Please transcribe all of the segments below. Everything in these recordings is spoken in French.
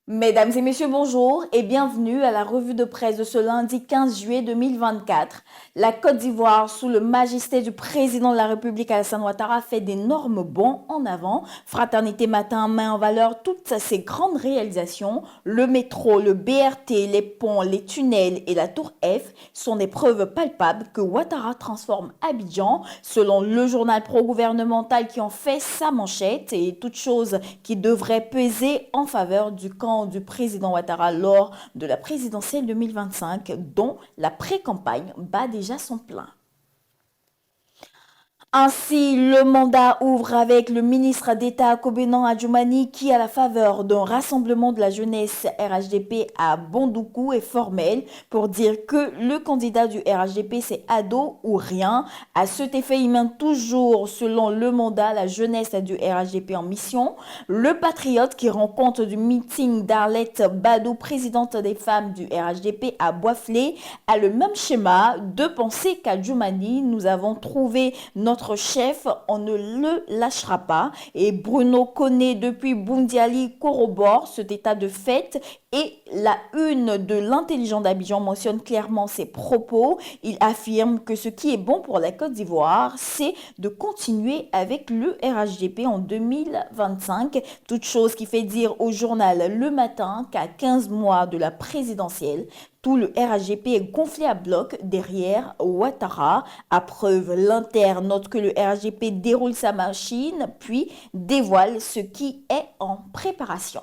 Mesdames et messieurs, bonjour et bienvenue à la revue de presse de ce lundi 15 juillet 2024. La Côte d'Ivoire, sous le majesté du président de la République Alassane Ouattara, fait d'énormes bonds en avant. Fraternité Matin met en valeur toutes ses grandes réalisations. Le métro, le BRT, les ponts, les tunnels et la tour F sont des preuves palpables que Ouattara transforme Abidjan, selon le journal pro-gouvernemental qui en fait sa manchette, et toute chose qui devrait peser en faveur du camp du président Ouattara lors de la présidentielle 2025, dont la pré-campagne bat déjà son plein. Ainsi, le mandat ouvre avec le ministre d'État Kobenan Adjoumani qui, à la faveur d'un rassemblement de la jeunesse RHDP à Bondoukou, est formel pour dire que le candidat du RHDP c'est ado ou rien. À cet effet, il mène toujours, selon le mandat, la jeunesse du RHDP en mission. Le patriote qui rend compte du meeting d'Arlette Badou, présidente des femmes du RHDP à Boisflé, a le même schéma de penser qu'à Adjoumani, nous avons trouvé notre chef, on ne le lâchera pas. Et Bruno Koné depuis Boundiali corrobore cet état de fait, et la une de l'intelligent d'Abidjan mentionne clairement ses propos. Il affirme que ce qui est bon pour la Côte d'Ivoire, c'est de continuer avec le RHDP en 2025. Toute chose qui fait dire au journal Le Matin qu'à 15 mois de la présidentielle, tout le RHDP est gonflé à bloc derrière Ouattara. À preuve, l'Inter note que le RHDP déroule sa machine, puis dévoile ce qui est en préparation.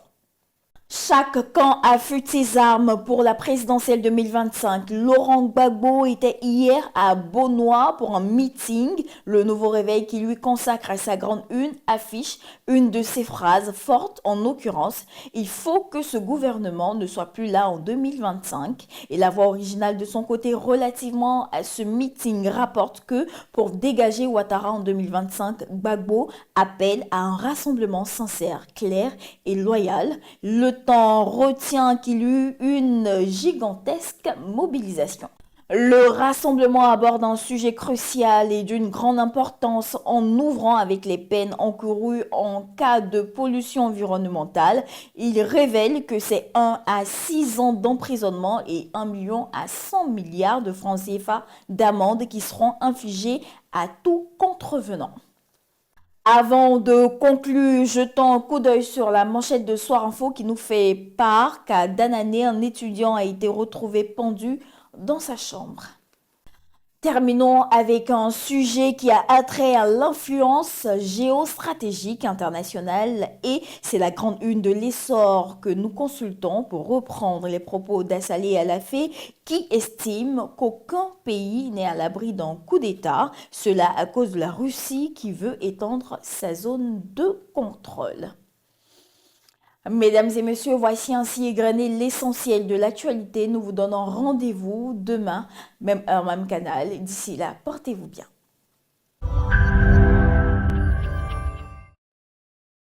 Chaque camp affûte ses armes pour la présidentielle 2025. Laurent Gbagbo était hier à Beaunois pour un meeting. Le Nouveau Réveil qui lui consacre à sa grande une affiche une de ses phrases fortes, en l'occurrence: il faut que ce gouvernement ne soit plus là en 2025. Et la voix originale de son côté relativement à ce meeting rapporte que pour dégager Ouattara en 2025, Gbagbo appelle à un rassemblement sincère, clair et loyal. Le temps retient qu'il eut une gigantesque mobilisation. Le rassemblement aborde un sujet crucial et d'une grande importance en ouvrant avec les peines encourues en cas de pollution environnementale. Il révèle que c'est 1 à 6 ans d'emprisonnement et 1 million à 100 milliards de francs CFA d'amende qui seront infligés à tout contrevenant. Avant de conclure, jetons un coup d'œil sur la manchette de Soir Info qui nous fait part qu'à Danané, un étudiant a été retrouvé pendu dans sa chambre. Terminons avec un sujet qui a attrait à l'influence géostratégique internationale, et c'est la grande une de l'essor que nous consultons pour reprendre les propos d'Assalé Alafé qui estime qu'aucun pays n'est à l'abri d'un coup d'État, cela à cause de la Russie qui veut étendre sa zone de contrôle. Mesdames et messieurs, voici ainsi égrené l'essentiel de l'actualité. Nous vous donnons rendez-vous demain, même heure, même canal. D'ici là, portez-vous bien.